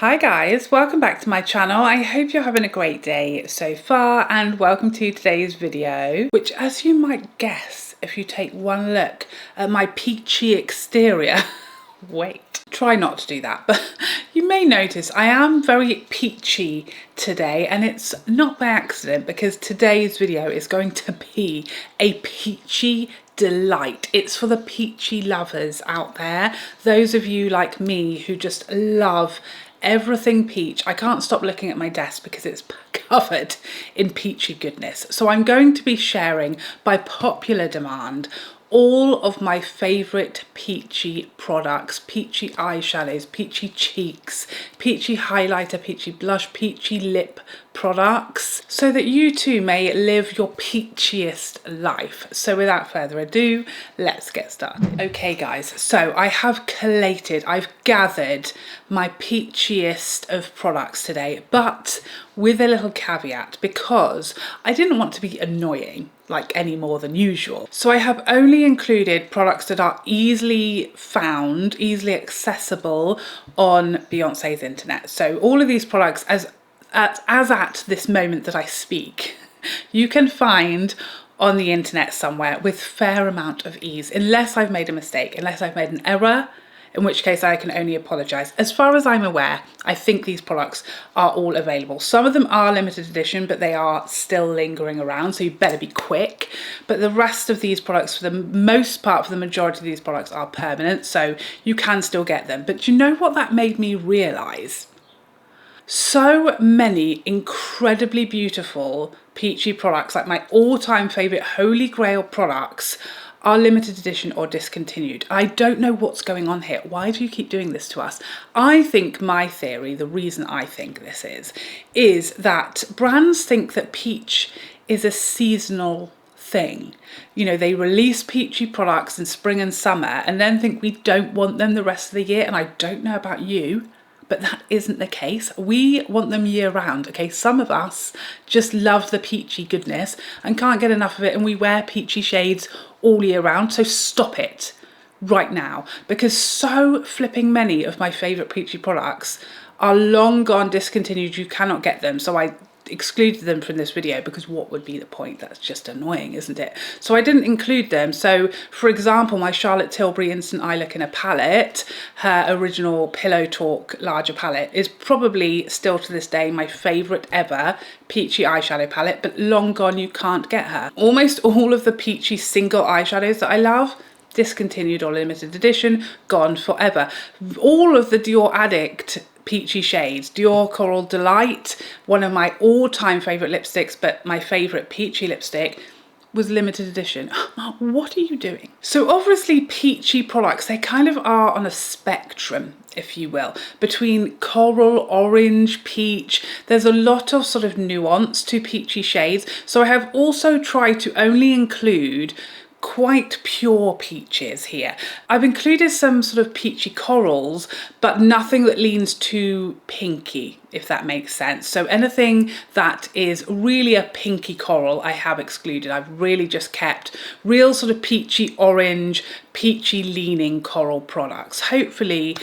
Hi guys, welcome back to my channel. I hope you're having a great day so far and welcome to today's video, which, as you might guess if you take one look at my peachy exterior, wait, try not to do that, but you may notice I am very peachy today, and it's not by accident because today's video is going to be a peachy delight. It's for the peachy lovers out there, those of you like me who just love everything peach. I can't stop looking at my desk because it's covered in peachy goodness. So I'm going to be sharing, by popular demand, all of my favourite peachy products, peachy eyeshadows, peachy cheeks, peachy highlighter, peachy blush, peachy lip products, so that you too may live your peachiest life. So without further ado, let's get started. Okay guys, so I have collated, I've gathered my peachiest of products today, but with a little caveat, because I didn't want to be annoying like any more than usual. So I have only included products that are easily found, easily accessible on Beyonce's internet. So all of these products, as at this moment that I speak, you can find on the internet somewhere with fair amount of ease, unless I've made a mistake, unless I've made an error, in which case I can only apologise. As far as I'm aware, I think these products are all available. Some of them are limited edition, but they are still lingering around, so you better be quick. But the rest of these products, for the most part, for the majority of these products, are permanent, so you can still get them. But you know what that made me realise? So many incredibly beautiful peachy products, like my all-time favourite Holy Grail products, are limited edition or discontinued. I don't know what's going on here. Why do you keep doing this to us? I think my theory, the reason I think this is that brands think that peach is a seasonal thing. You know, they release peachy products in spring and summer and then think we don't want them the rest of the year. And I don't know about you, but that isn't the case. We want them year round, okay? Some of us just love the peachy goodness and can't get enough of it, and we wear peachy shades all year round, so stop it right now, because so flipping many of my favourite peachy products are long gone discontinued. You cannot get them, so I excluded them from this video because what would be the point? That's just annoying, isn't it? So I didn't include them. So for example, my Charlotte Tilbury Instant Eye Look in a palette, her original Pillow Talk larger palette, is probably still to this day my favourite ever peachy eyeshadow palette, but long gone, you can't get her. Almost all of the peachy single eyeshadows that I love, discontinued or limited edition, gone forever. All of the Dior Addict peachy shades, Dior Coral Delight, one of my all-time favourite lipsticks, but my favourite peachy lipstick, was limited edition. What are you doing? So obviously peachy products, they kind of are on a spectrum, if you will, between coral, orange, peach. There's a lot of sort of nuance to peachy shades. So I have also tried to only include quite pure peaches here. I've included some sort of peachy corals, but nothing that leans too pinky, if that makes sense. So anything that is really a pinky coral, I have excluded. I've really just kept real sort of peachy orange, peachy leaning coral products. Hopefully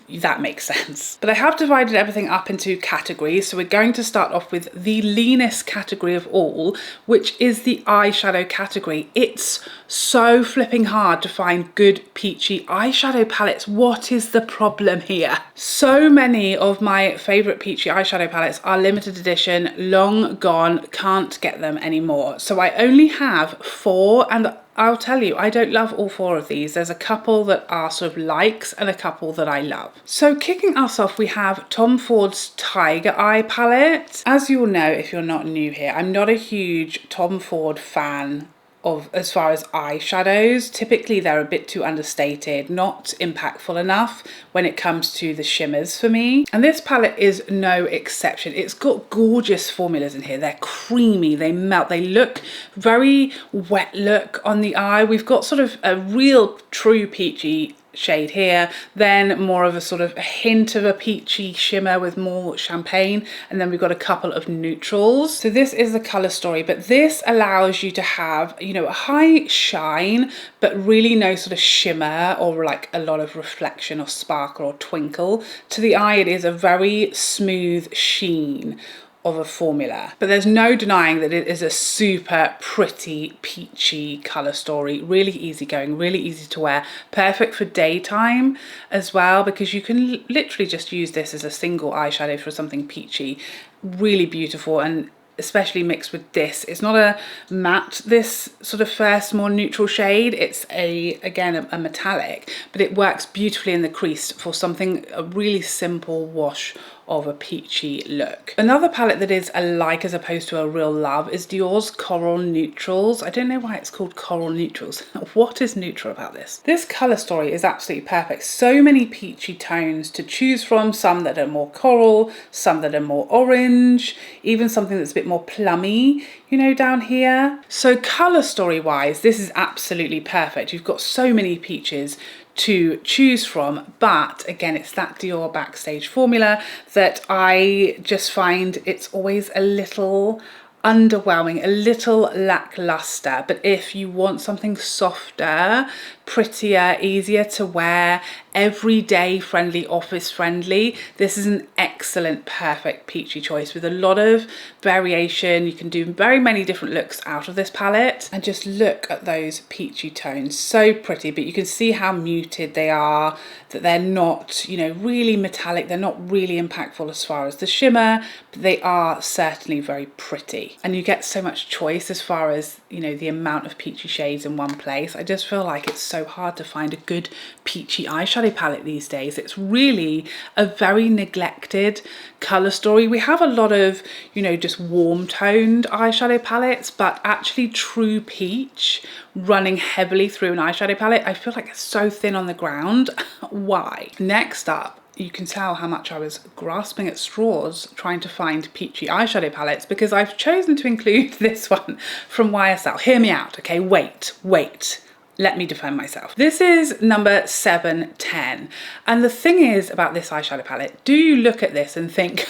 that makes sense. But I have divided everything up into categories. So we're going to start off with the leanest category of all, which is the eyeshadow category. It's so flipping hard to find good peachy eyeshadow palettes. What is the problem here? So many of my favourite peachy eyeshadow palettes are limited edition, long gone, can't get them anymore. So I only have 4, and I'll tell you, I don't love all 4 of these. There's a couple that are sort of likes and a couple that I love. So kicking us off, we have Tom Ford's Tiger Eye palette. As you'll know, if you're not new here, I'm not a huge Tom Ford fan of as far as eyeshadows. Typically they're a bit too understated, not impactful enough when it comes to the shimmers for me. And this palette is no exception. It's got gorgeous formulas in here. They're creamy, they melt, they look very wet look on the eye. We've got sort of a real true peachy shade here, then more of a sort of a hint of a peachy shimmer with more champagne, and then we've got a couple of neutrals. So this is the color story, but this allows you to have, you know, a high shine but really no sort of shimmer or like a lot of reflection or sparkle or twinkle. To the eye it is a very smooth sheen of a formula, but there's no denying that it is a super pretty peachy color story, really easy going, really easy to wear, perfect for daytime as well, because you can literally just use this as a single eyeshadow for something peachy. Really beautiful, and especially mixed with this. It's not a matte, this sort of first more neutral shade. It's again a metallic, but it works beautifully in the crease for something, a really simple wash of a peachy look. Another palette that is a like as opposed to a real love is Dior's Coral Neutrals. I don't know why it's called Coral Neutrals. What is neutral about this? This color story is absolutely perfect. So many peachy tones to choose from, some that are more coral, some that are more orange, even something that's a bit more plummy, you know, down here. So color story wise, this is absolutely perfect. You've got so many peaches to choose from, but again, it's that Dior backstage formula that I just find it's always a little underwhelming, a little lackluster. But if you want something softer, prettier, easier to wear, everyday friendly, office friendly, this is an excellent, perfect peachy choice with a lot of variation. You can do very many different looks out of this palette, and just look at those peachy tones, so pretty. But you can see how muted they are, that they're not, you know, really metallic, they're not really impactful as far as the shimmer, but they are certainly very pretty. And you get so much choice as far as, you know, the amount of peachy shades in one place. I just feel like it's so hard to find a good peachy eyeshadow palette these days. It's really a very neglected color story. We have a lot of, you know, just warm toned eyeshadow palettes, but actually true peach running heavily through an eyeshadow palette, I feel like it's so thin on the ground. Why? Next up, you can tell how much I was grasping at straws trying to find peachy eyeshadow palettes, because I've chosen to include this one from YSL. Hear me out, okay? Wait. Let me defend myself. This is number 710. And the thing is about this eyeshadow palette, do you look at this and think,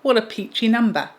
what a peachy number?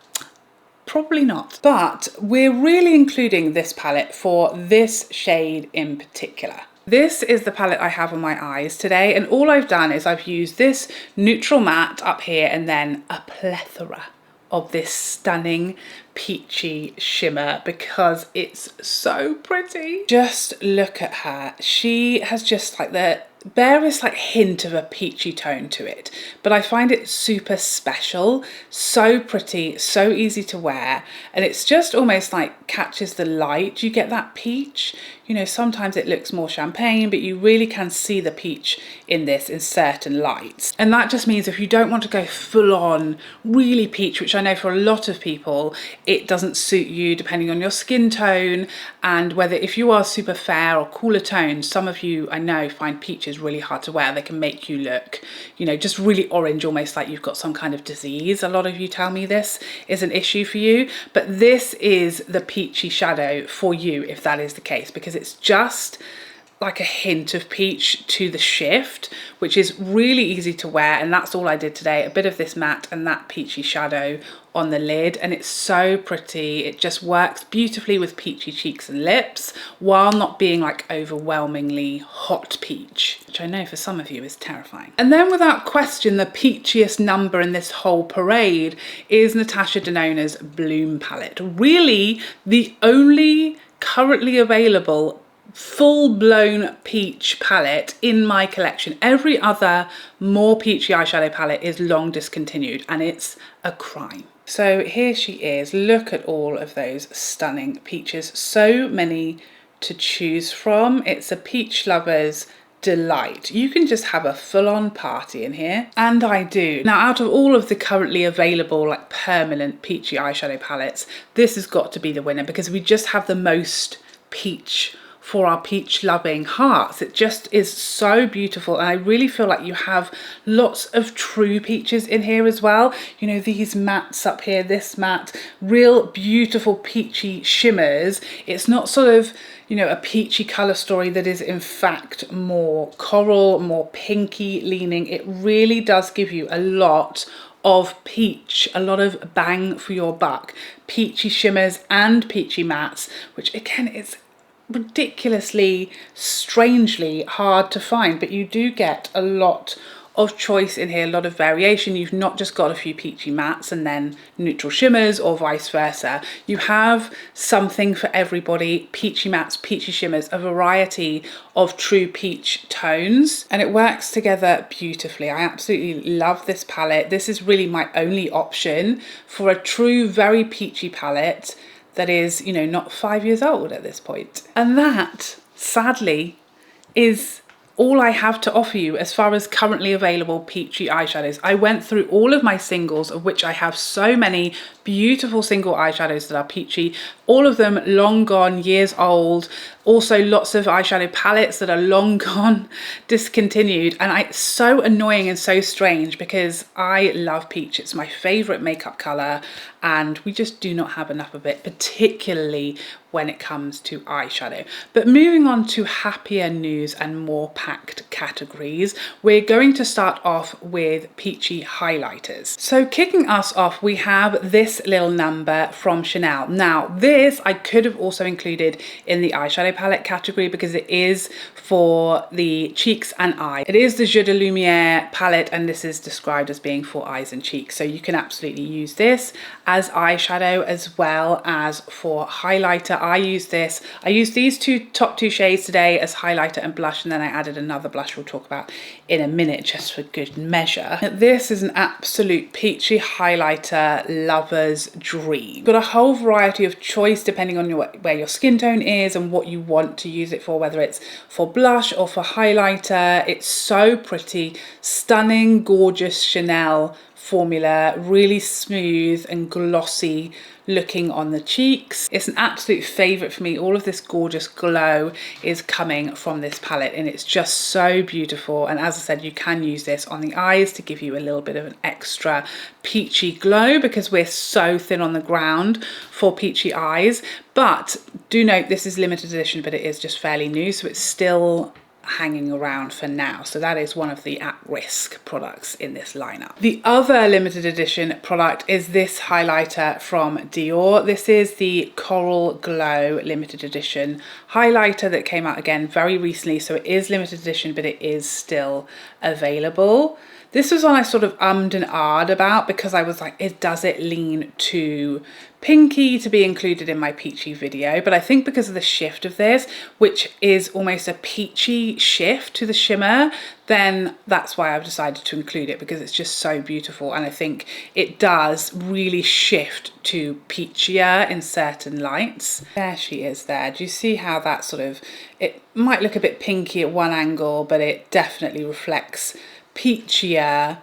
Probably not. But we're really including this palette for this shade in particular. This is the palette I have on my eyes today, and all I've done is I've used this neutral matte up here and then a plethora of this stunning peachy shimmer because it's so pretty. Just look at her. She has just like the barest like hint of a peachy tone to it, but I find it super special, so pretty, so easy to wear, and it's just almost like catches the light. You get that peach, you know, sometimes it looks more champagne, but you really can see the peach in this in certain lights. And that just means if you don't want to go full on really peach, which I know for a lot of people it doesn't suit you depending on your skin tone, and whether if you are super fair or cooler toned, some of you I know find peaches really hard to wear. They can make you look, you know, just really orange, almost like you've got some kind of disease. A lot of you tell me this is an issue for you, but this is the peachy shadow for you if that is the case, because it's just like a hint of peach to the shift, which is really easy to wear. And that's all I did today, a bit of this matte and that peachy shadow on the lid, and it's so pretty. It just works beautifully with peachy cheeks and lips while not being like overwhelmingly hot peach, which I know for some of you is terrifying. And then without question, the peachiest number in this whole parade is Natasha Denona's Bloom palette. Really the only currently available full-blown peach palette in my collection. Every other more peachy eyeshadow palette is long discontinued, and it's a crime. So here she is. Look at all of those stunning peaches. So many to choose from. It's a peach lover's delight. You can just have a full-on party in here, and I do. Now, out of all of the currently available like permanent peachy eyeshadow palettes, this has got to be the winner because we just have the most peach for our peach loving hearts. It just is so beautiful, and I really feel like you have lots of true peaches in here as well. You know, these mattes up here, this matte, real beautiful peachy shimmers. It's not sort of, you know, a peachy colour story that is in fact more coral, more pinky leaning. It really does give you a lot of peach, a lot of bang for your buck. Peachy shimmers and peachy mattes, which again is ridiculously, strangely hard to find, but you do get a lot of choice in here, a lot of variation. You've not just got a few peachy mattes and then neutral shimmers or vice versa. You have something for everybody, peachy mattes, peachy shimmers, a variety of true peach tones, and it works together beautifully. I absolutely love this palette. This is really my only option for a true, very peachy palette that is, you know, not 5 years old at this point. And that, sadly, is all I have to offer you as far as currently available peachy eyeshadows. I went through all of my singles, of which I have so many beautiful single eyeshadows that are peachy, all of them long gone, years old. Also lots of eyeshadow palettes that are long gone, discontinued. And it's so annoying and so strange because I love peach. It's my favorite makeup color and we just do not have enough of it, particularly when it comes to eyeshadow. But moving on to happier news and more packed categories, we're going to start off with peachy highlighters. So kicking us off, we have this little number from Chanel. Now this I could have also included in the eyeshadow palette category because it is for the cheeks and eyes. It is the Jeux de Lumieres palette and this is described as being for eyes and cheeks. So you can absolutely use this as eyeshadow as well as for highlighter. I use these top two shades today as highlighter and blush, and then I added another blush we'll talk about in a minute just for good measure. This is an absolute peachy highlighter lover's dream. Got a whole variety of choice depending on where your skin tone is and what you want to use it for, whether it's for blush or for highlighter. It's so pretty, stunning, gorgeous Chanel formula, really smooth and glossy looking on the cheeks. It's an absolute favorite for me. All of this gorgeous glow is coming from this palette and it's just so beautiful. And as I said, you can use this on the eyes to give you a little bit of an extra peachy glow because we're so thin on the ground for peachy eyes. But do note this is limited edition, but it is just fairly new, so it's still hanging around for now. So that is one of the at-risk products in this lineup. The other limited edition product is this highlighter from Dior. This is the Coral Glow limited edition highlighter that came out again very recently. So it is limited edition, but it is still available. This was one I sort of ummed and ahed about because I was like, does it lean too pinky to be included in my peachy video? But I think because of the shift of this, which is almost a peachy shift to the shimmer, then that's why I've decided to include it, because it's just so beautiful. And I think it does really shift to peachier in certain lights. There she is there. Do you see how that sort of, it might look a bit pinky at one angle, but it definitely reflects peachier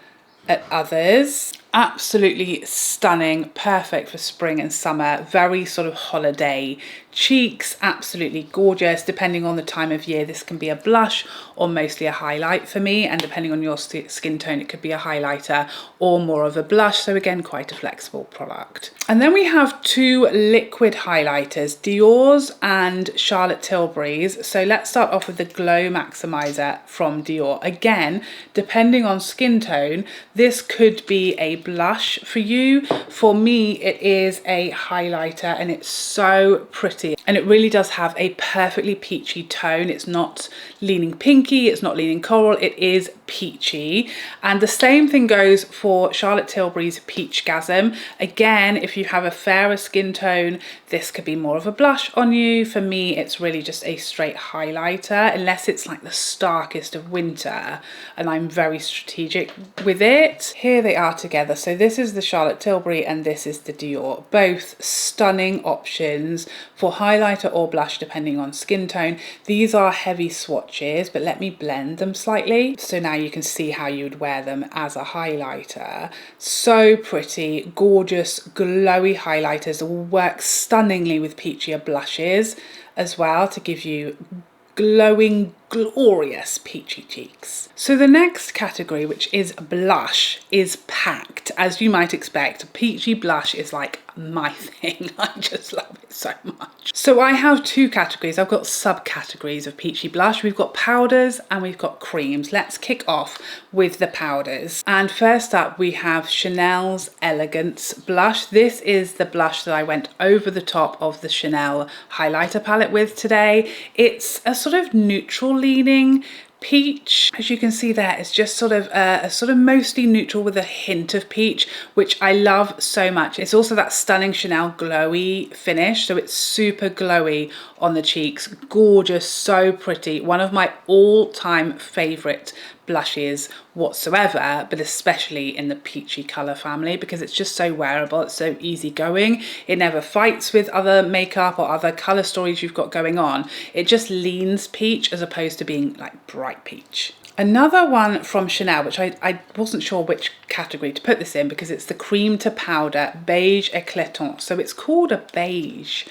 at others. Absolutely stunning, perfect for spring and summer, very sort of holiday cheeks, absolutely gorgeous. Depending on the time of year, this can be a blush or mostly a highlight for me, and depending on your skin tone, it could be a highlighter or more of a blush. So again, quite a flexible product. And then we have two liquid highlighters, Dior's and Charlotte Tilbury's. So let's start off with the Glow Maximizer from Dior. Again, depending on skin tone, this could be a blush for you. For me, it is a highlighter and it's so pretty. And it really does have a perfectly peachy tone. It's not leaning pinky, it's not leaning coral, it is peachy. And the same thing goes for Charlotte Tilbury's Peachgasm. Again, if you have a fairer skin tone, this could be more of a blush on you. For me, it's really just a straight highlighter, unless it's like the starkest of winter and I'm very strategic with it. Here they are together. So this is the Charlotte Tilbury and this is the Dior. Both stunning options for highlighter or blush depending on skin tone. These are heavy swatches, but let me blend them slightly. So now you can see how you would wear them as a highlighter. So pretty, gorgeous, glowy highlighters will work stunningly with peachier blushes as well to give you glowing, glorious peachy cheeks. So the next category, which is blush, is packed. As you might expect, peachy blush is like my thing. I just love it so much. So I have two categories. I've got subcategories of peachy blush. We've got powders and we've got creams. Let's kick off with the powders. And first up we have Chanel's Elegance blush. This is the blush that I went over the top of the Chanel highlighter palette with today. It's a sort of neutral leaning peach. As you can see there, it's just sort of a mostly neutral with a hint of peach, which I love so much. It's also that stunning Chanel glowy finish, so it's super glowy on the cheeks. Gorgeous, so pretty. One of my all-time favorite blushes whatsoever, but especially in the peachy color family, because it's just so wearable, it's so easygoing. It never fights with other makeup or other color stories you've got going on. It just leans peach as opposed to being like bright peach. Another one from Chanel, which I wasn't sure which category to put this in, because it's the cream to powder Beige Ecletant. So it's called a beige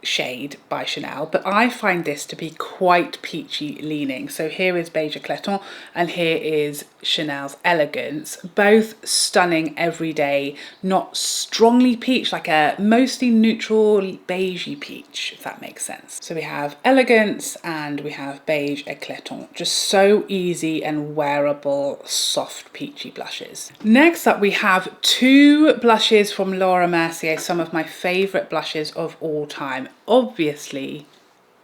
shade by Chanel, but I find this to be quite peachy leaning. So here is Beige Ecletant and here is Chanel's Elegance, both stunning everyday, not strongly peach, like a mostly neutral beigey peach, if that makes sense. So we have Elegance and we have Beige Ecletant, just so easy and wearable, soft peachy blushes. Next up we have two blushes from Laura Mercier, some of my favorite blushes of all time. Obviously,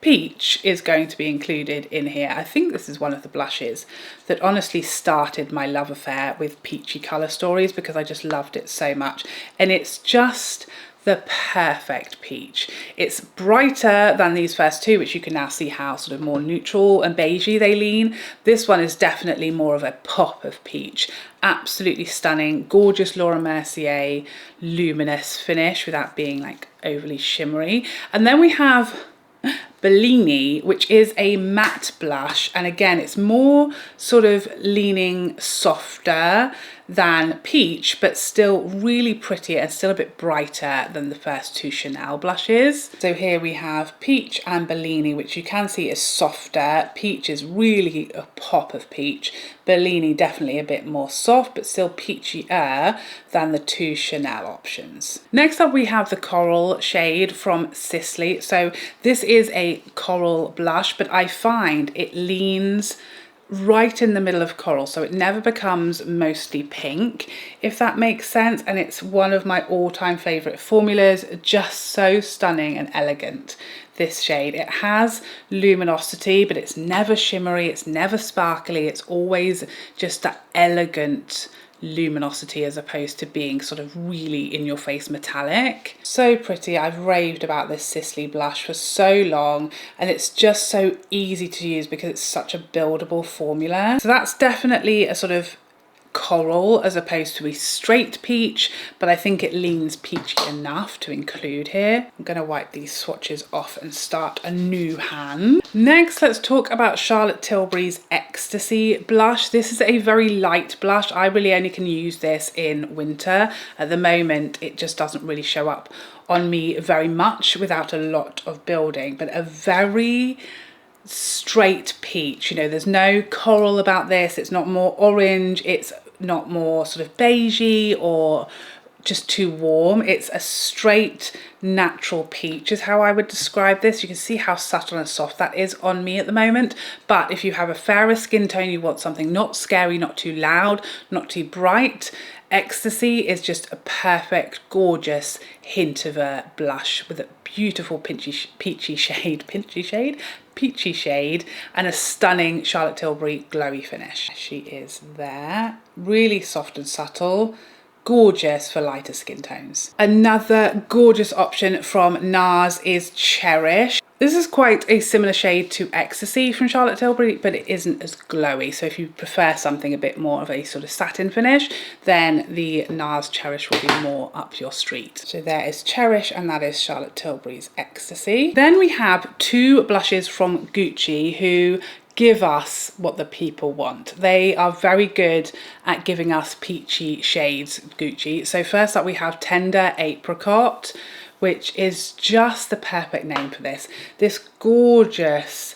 peach is going to be included in here. I think this is one of the blushes that honestly started my love affair with peachy colour stories, because I just loved it so much. And it's just the perfect peach. It's brighter than these first two, which you can now see how sort of more neutral and beigey they lean. This one is definitely more of a pop of peach. Absolutely stunning, gorgeous Laura Mercier luminous finish without being like overly shimmery. And then we have Bellini, which is a matte blush, and again it's more sort of leaning softer than peach, but still really pretty and still a bit brighter than the first two Chanel blushes. So here we have peach and Bellini, which you can see is softer. Peach is really a pop of peach. Bellini definitely a bit more soft, but still peachier than the two Chanel options. Next up we have the Coral shade from Sisley. So this is a coral blush, but I find it leans right in the middle of coral, so it never becomes mostly pink, if that makes sense. And it's one of my all-time favorite formulas, just so stunning and elegant, this shade. It has luminosity, but it's never shimmery, it's never sparkly, it's always just that elegant luminosity as opposed to being sort of really in your face metallic. So pretty. I've raved about this Sisley blush for so long, and it's just so easy to use because it's such a buildable formula. So that's definitely a sort of coral as opposed to a straight peach, but I think it leans peachy enough to include here. I'm going to wipe these swatches off and start a new hand. Next, let's talk about Charlotte Tilbury's Ecstasy blush. This is a very light blush. I really only can use this in winter. At the moment, it just doesn't really show up on me very much without a lot of building, but a very straight peach. You know, there's no coral about this. It's not more orange, it's not more sort of beigey or just too warm. It's a straight natural peach is how I would describe this. You can see how subtle and soft that is on me at the moment, but if you have a fairer skin tone, you want something not scary, not too loud, not too bright, Ecstasy is just a perfect, gorgeous hint of a blush with a beautiful peachy shade and a stunning Charlotte Tilbury glowy finish. She is there, really soft and subtle, gorgeous for lighter skin tones. Another gorgeous option from Nars is Cherish. This is quite a similar shade to Ecstasy from Charlotte Tilbury, but it isn't as glowy. So if you prefer something a bit more of a sort of satin finish, then the Nars Cherish will be more up your street. So there is Cherish, and that is Charlotte Tilbury's Ecstasy. Then we have two blushes from Gucci who give us what the people want. They are very good at giving us peachy shades, Gucci. So first up we have Tender Apricot, which is just the perfect name for this. This gorgeous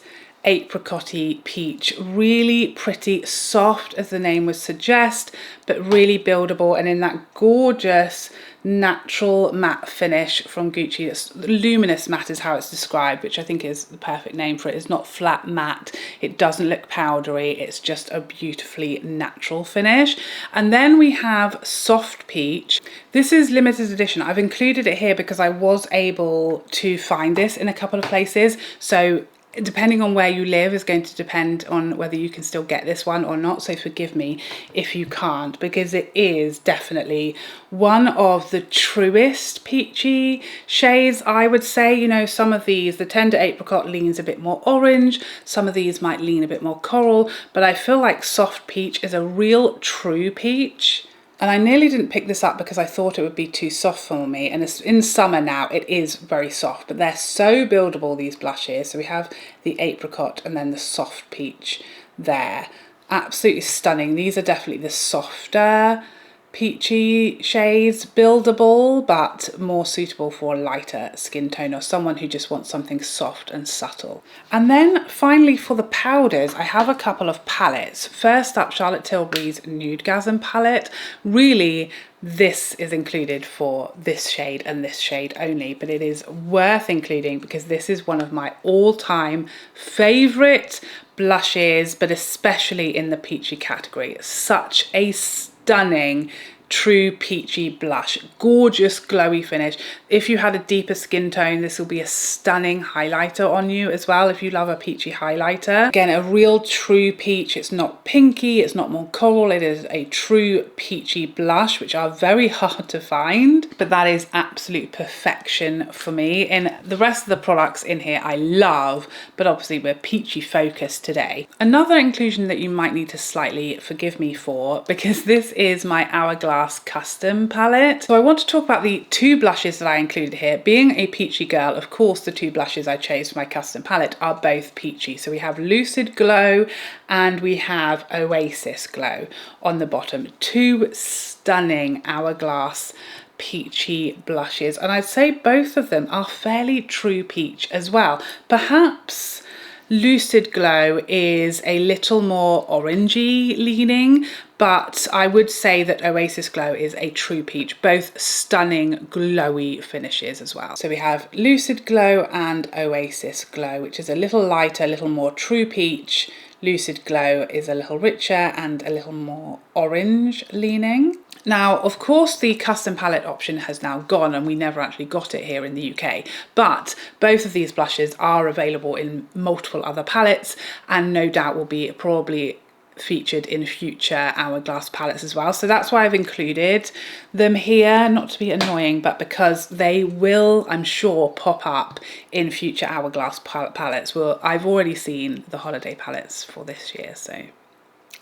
apricot-y peach. Really pretty, soft as the name would suggest, but really buildable and in that gorgeous natural matte finish from Gucci. It's luminous matte is how it's described, which I think is the perfect name for it. It's not flat matte, it doesn't look powdery, it's just a beautifully natural finish. And then we have soft peach. This is limited edition. I've included it here because I was able to find this in a couple of places, so depending on where you live is going to depend on whether you can still get this one or not, so forgive me if you can't, because it is definitely one of the truest peachy shades, I would say. You know, some of these, the tender apricot leans a bit more orange, some of these might lean a bit more coral, but I feel like soft peach is a real true peach. And I nearly didn't pick this up because I thought it would be too soft for me. And it's in summer now, it is very soft, but they're so buildable, these blushes. So we have the apricot and then the soft peach there. Absolutely stunning. These are definitely the softer peachy shades, buildable, but more suitable for a lighter skin tone or someone who just wants something soft and subtle. And then finally for the powders, I have a couple of palettes. First up, Charlotte Tilbury's Nudegasm palette. Really, this is included for this shade and this shade only, but it is worth including because this is one of my all-time favorite blushes, but especially in the peachy category. Such a stunning true peachy blush, gorgeous glowy finish. If you had a deeper skin tone, this will be a stunning highlighter on you as well if you love a peachy highlighter. Again, a real true peach. It's not pinky, it's not more coral, it is a true peachy blush, which are very hard to find, but that is absolute perfection for me. And the rest of the products in here I love, but obviously we're peachy focused today. Another inclusion that you might need to slightly forgive me for, because this is my Hourglass custom palette. So I want to talk about the two blushes that I included here. Being a peachy girl, of course the two blushes I chose for my custom palette are both peachy. So we have Lucid Glow and we have Oasis Glow on the bottom. Two stunning Hourglass peachy blushes, and I'd say both of them are fairly true peach as well. Perhaps Lucid Glow is a little more orangey leaning, but I would say that Oasis Glow is a true peach, both stunning glowy finishes as well. So we have Lucid Glow and Oasis Glow, which is a little lighter, a little more true peach. Lucid Glow is a little richer and a little more orange leaning. Now, of course, the custom palette option has now gone and we never actually got it here in the UK, but both of these blushes are available in multiple other palettes and no doubt will be probably featured in future Hourglass palettes as well. So that's why I've included them here, not to be annoying, but because they will, I'm sure, pop up in future Hourglass palettes. Well, I've already seen the holiday palettes for this year, so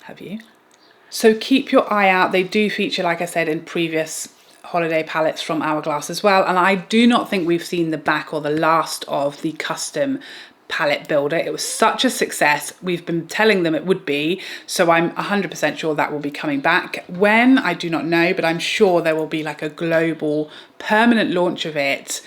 have you? So keep your eye out. They do feature, like I said, in previous holiday palettes from Hourglass as well. And I do not think we've seen the back or the last of the custom palette builder. It was such a success. We've been telling them it would be, so I'm 100% sure that will be coming back. When, I do not know, but I'm sure there will be like a global permanent launch of it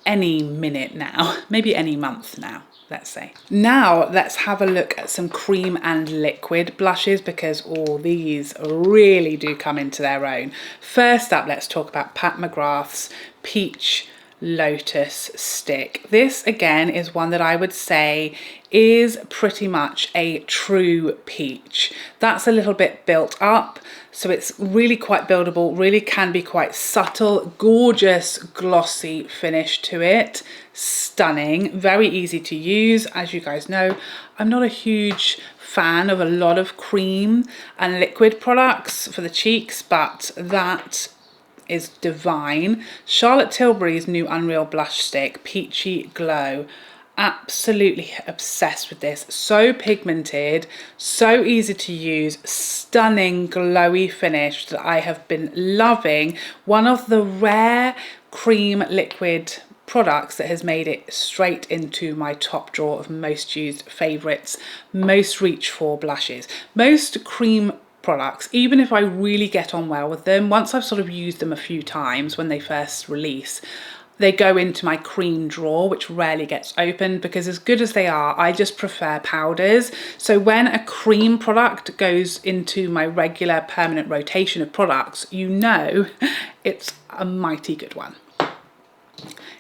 any minute now, maybe any month now, let's say. Now let's have a look at some cream and liquid blushes, because all these really do come into their own. First up, let's talk about Pat McGrath's Peach Lotus stick. This again is one that I would say is pretty much a true peach. That's a little bit built up, so it's really quite buildable, really can be quite subtle, gorgeous glossy finish to it, stunning, very easy to use. As you guys know, I'm not a huge fan of a lot of cream and liquid products for the cheeks, but that is divine. Charlotte Tilbury's new Unreal Blush Stick, Peachy Glow. Absolutely obsessed with this. So pigmented, so easy to use, stunning glowy finish that I have been loving. One of the rare cream liquid products that has made it straight into my top drawer of most used favorites, most reach for blushes. Most cream products, even if I really get on well with them, once I've sort of used them a few times when they first release, they go into my cream drawer, which rarely gets opened because as good as they are, I just prefer powders. So when a cream product goes into my regular permanent rotation of products, you know it's a mighty good one.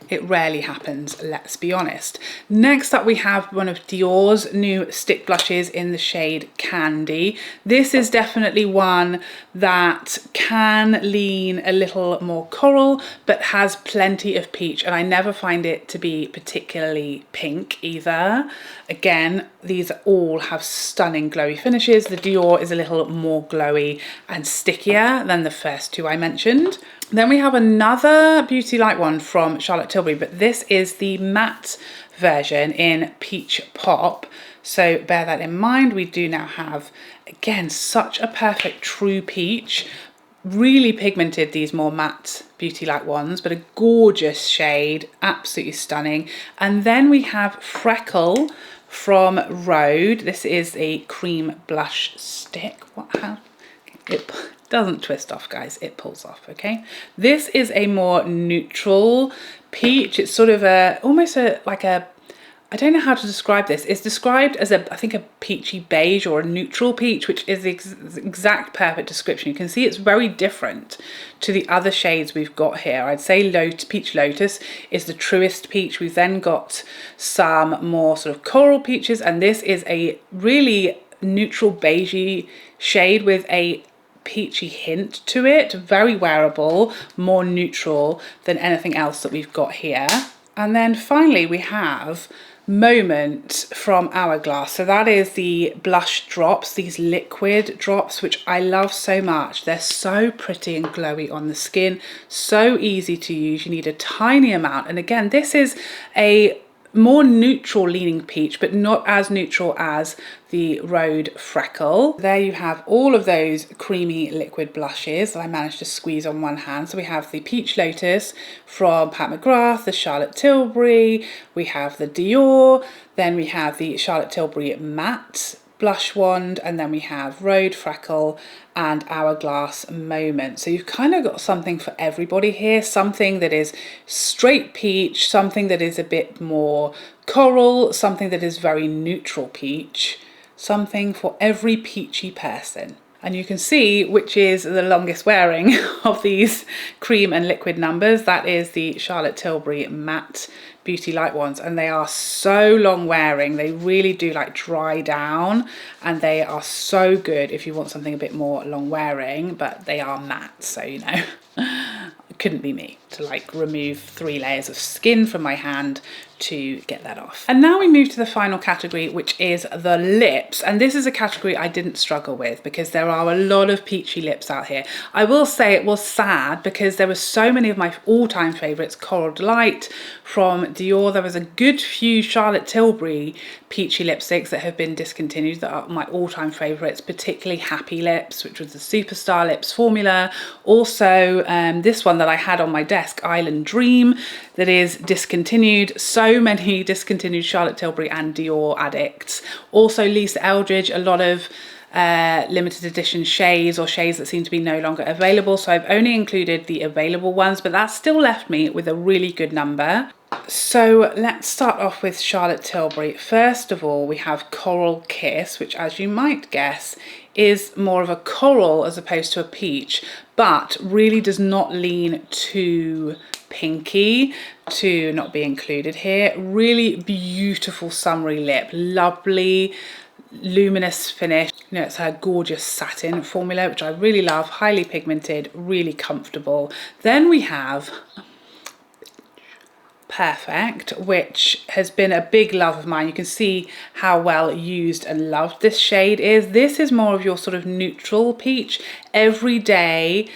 It rarely happens, let's be honest. Next up, we have one of Dior's new stick blushes in the shade Candy. This is definitely one that can lean a little more coral, but has plenty of peach, and I never find it to be particularly pink either. Again, these all have stunning glowy finishes. The Dior is a little more glowy and stickier than the first two I mentioned. Then we have another Beauty Light one from Charlotte Tilbury, but this is the matte version in Peach Pop. So bear that in mind. We do now have, again, such a perfect true peach. Really pigmented, these more matte Beauty Light ones, but a gorgeous shade, absolutely stunning. And then we have Freckle from Rhode. This is a cream blush stick. It doesn't twist off, guys, it pulls off, okay? This is a more neutral peach. It's sort of almost like a, I don't know how to describe this. It's described as I think a peachy beige or a neutral peach, which is the exact perfect description. You can see it's very different to the other shades we've got here. I'd say Peach Lotus is the truest peach. We've then got some more sort of coral peaches, and this is a really neutral beigey shade with a peachy hint to it. Very wearable, more neutral than anything else that we've got here. And then finally we have Moment from Hourglass. So that is the blush drops, these liquid drops, which I love so much. They're so pretty and glowy on the skin, so easy to use. You need a tiny amount, and again, this is a more neutral leaning peach, but not as neutral as the Rhode Freckle. There you have all of those creamy liquid blushes that I managed to squeeze on one hand. So we have the Peach Lotus from Pat McGrath, the Charlotte Tilbury, we have the Dior, then we have the Charlotte Tilbury Matte Blush Wand, and then we have Rhode Freckle and Hourglass Moment. So you've kind of got something for everybody here, something that is straight peach, something that is a bit more coral, something that is very neutral peach, something for every peachy person. And you can see which is the longest wearing of these cream and liquid numbers. That is the Charlotte Tilbury Matte Beauty Light ones, and they are so long wearing. They really do like dry down, and they are so good if you want something a bit more long wearing, but they are matte, so you know. It couldn't be me to like remove 3 layers of skin from my hand to get that off. And now we move to the final category, which is the lips. And this is a category I didn't struggle with because there are a lot of peachy lips out here. I will say it was sad because there were so many of my all-time favorites. Coral Delight from Dior. There was a good few Charlotte Tilbury peachy lipsticks that have been discontinued that are my all-time favorites, particularly Happy Lips, which was the Superstar Lips formula. Also, this one that I had on my desk, Island Dream, that is discontinued. So many discontinued Charlotte Tilbury and Dior addicts. Also Lisa Eldridge, a lot of limited edition shades or shades that seem to be no longer available. So I've only included the available ones, but that still left me with a really good number. So let's start off with Charlotte Tilbury. First of all, we have Coral Kiss, which, as you might guess, is more of a coral as opposed to a peach, but really does not lean too pinky to not be included here. Really beautiful summery lip, lovely luminous finish. You know, it's her gorgeous satin formula, which I really love, highly pigmented, really comfortable. Then we have Perfect, which has been a big love of mine. You can see how well used and loved this shade is. This is more of your sort of neutral peach, everyday,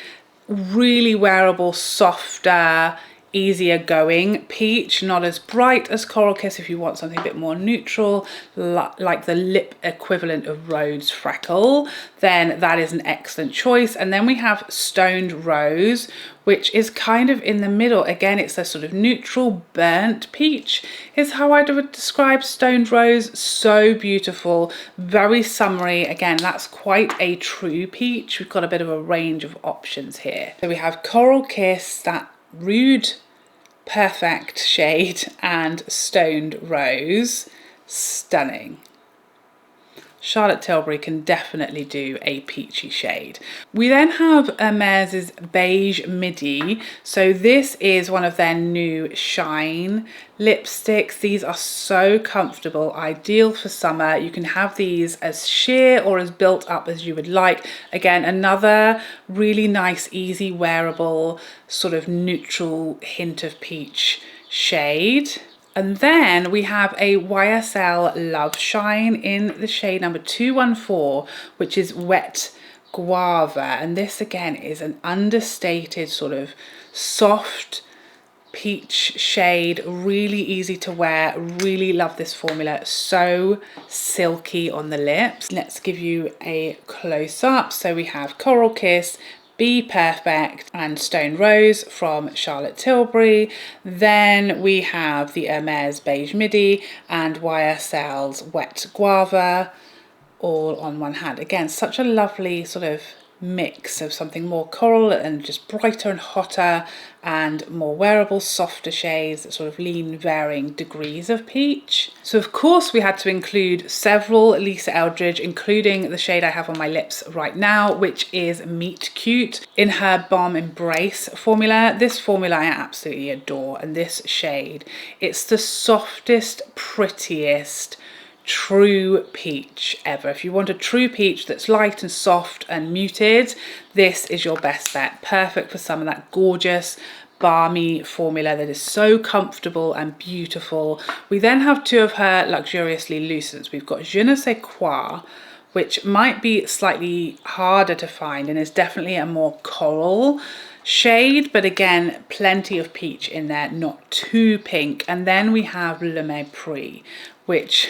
really wearable, softer, easier going peach, not as bright as Coral Kiss if you want something a bit more neutral, like the lip equivalent of Rhode's Freckle, then that is an excellent choice. And then we have Stoned Rose, which is kind of in the middle. Again, it's a sort of neutral burnt peach is how I would describe Stoned Rose. So beautiful, very summery. Again, that's quite a true peach. We've got a bit of a range of options here. So we have Coral Kiss, that rude Perfect shade and Stoned Rose. Stunning. Charlotte Tilbury can definitely do a peachy shade. We then have Hermès's Beige Midi. So this is one of their new Shine lipsticks. These are so comfortable, ideal for summer. You can have these as sheer or as built up as you would like. Again, another really nice, easy wearable, sort of neutral hint of peach shade. And then we have a YSL Love Shine in the shade number 214, which is Wet Guava. And this again is an understated sort of soft peach shade, really easy to wear. Really love this formula, so silky on the lips. Let's give you a close up. So we have Coral Kiss, Be Perfect and Stone Rose from Charlotte Tilbury. Then we have the Hermès Beige Midi and YSL's Wet Guava all on one hand. Again, such a lovely sort of mix of something more coral and just brighter and hotter and more wearable, softer shades that sort of lean varying degrees of peach. So of course we had to include several Lisa Eldridge, including the shade I have on my lips right now, which is Meet Cute in her Balm Embrace formula. This formula I absolutely adore, and this shade, it's the softest, prettiest, true peach ever. If you want a true peach that's light and soft and muted, this is your best bet. Perfect for some of that gorgeous balmy formula that is so comfortable and beautiful. We then have two of her luxuriously lucents. We've got Je ne sais quoi, which might be slightly harder to find and is definitely a more coral shade, but again, plenty of peach in there, not too pink. And then we have Le Mépris, which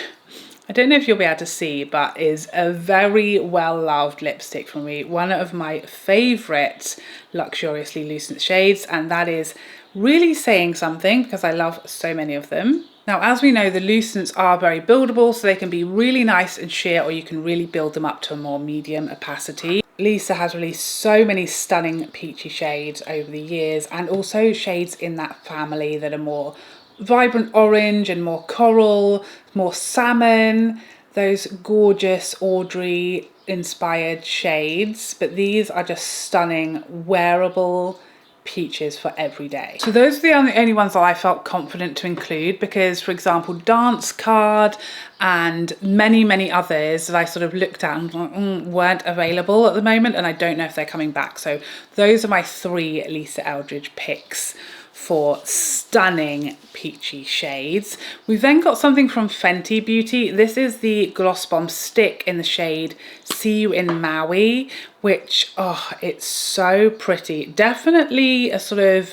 I don't know if you'll be able to see, but is a very well-loved lipstick for me. One of my favourite luxuriously lucent shades, and that is really saying something because I love so many of them. Now, as we know, the lucents are very buildable, so they can be really nice and sheer, or you can really build them up to a more medium opacity. Lisa has released so many stunning peachy shades over the years, and also shades in that family that are more vibrant orange and more coral, more salmon, those gorgeous Audrey inspired shades. But these are just stunning wearable peaches for every day. So those are the only ones that I felt confident to include, because for example Dance Card and many others that I sort of looked at and weren't available at the moment, and I don't know if they're coming back. So those are my three Lisa Eldridge picks for stunning peachy shades. We've then got something from Fenty Beauty. This is the Gloss Bomb Stick in the shade See You in Maui, which, oh, it's so pretty. Definitely a sort of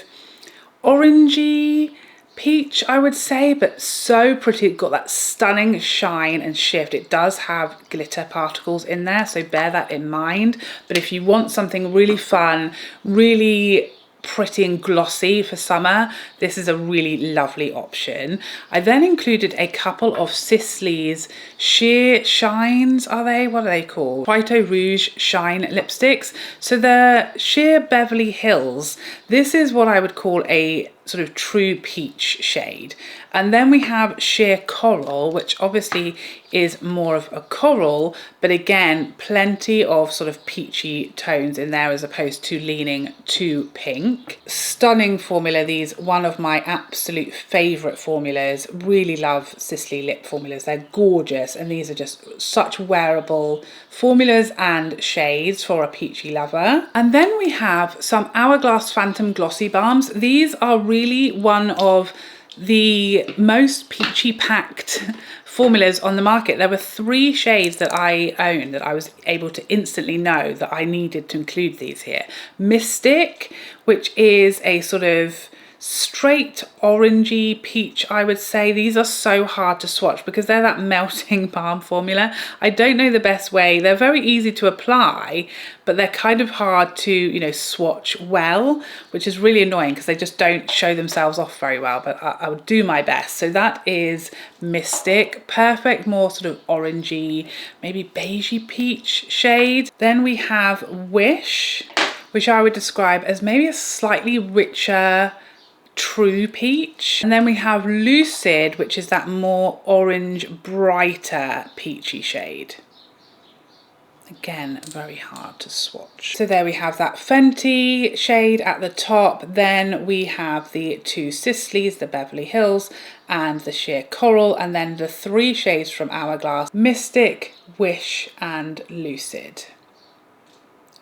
orangey peach, I would say, but so pretty. It's got that stunning shine and shift. It does have glitter particles in there, so bear that in mind. But if you want something really fun, really pretty and glossy for summer, this is a really lovely option. I then included a couple of Sisley's sheer shines, what are they called? White Rouge shine lipsticks. So the sheer Beverly Hills, this is what I would call a sort of true peach shade. And then we have Sheer Coral, which obviously is more of a coral, but again, plenty of sort of peachy tones in there as opposed to leaning too pink. Stunning formula, these, one of my absolute favorite formulas. Really love Sisley lip formulas. They're gorgeous, and these are just such wearable formulas and shades for a peachy lover. And then we have some Hourglass Phantom Glossy Balms. These are really one of the most peachy packed formulas on the market. There were 3 shades that I own that I was able to instantly know that I needed to include these here. Mystic, which is a sort of straight orangey peach, I would say. These are so hard to swatch because they're that melting balm formula. I don't know the best way. They're very easy to apply, but they're kind of hard to, you know, swatch well, which is really annoying because they just don't show themselves off very well, but I'll do my best. So that is Mystic. Perfect, more sort of orangey, maybe beigey peach shade. Then we have Wish, which I would describe as maybe a slightly richer True Peach. And then we have Lucid, which is that more orange, brighter peachy shade. Again, very hard to swatch. So there we have that Fenty shade at the top. Then we have the two Sisleys, the Beverly Hills and the Sheer Coral. And then the three shades from Hourglass, Mystic, Wish and Lucid.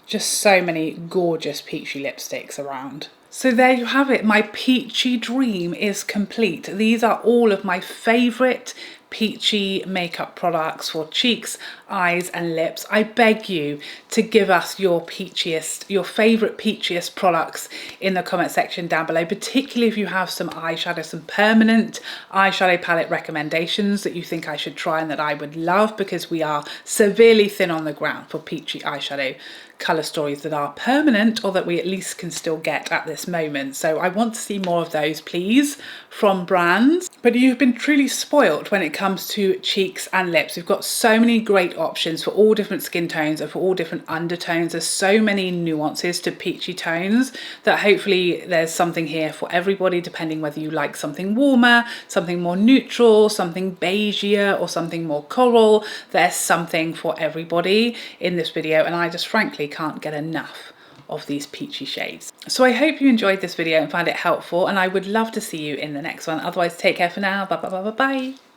Just so many gorgeous peachy lipsticks around. So there you have it, my peachy dream is complete. These are all of my favourite peachy makeup products for cheeks, eyes and lips. I beg you to give us your favourite peachiest products in the comment section down below, particularly if you have some eyeshadow, some permanent eyeshadow palette recommendations that you think I should try and that I would love, because we are severely thin on the ground for peachy eyeshadow colour stories that are permanent or that we at least can still get at this moment. So I want to see more of those, please, from brands. But you've been truly spoilt when it comes to cheeks and lips. We've got so many great options for all different skin tones and for all different undertones. There's so many nuances to peachy tones that hopefully there's something here for everybody, depending whether you like something warmer, something more neutral, something beigeier or something more coral. There's something for everybody in this video, and I just frankly can't get enough of these peachy shades. So I hope you enjoyed this video and found it helpful, and I would love to see you in the next one. Otherwise, take care for now. Bye bye bye bye bye.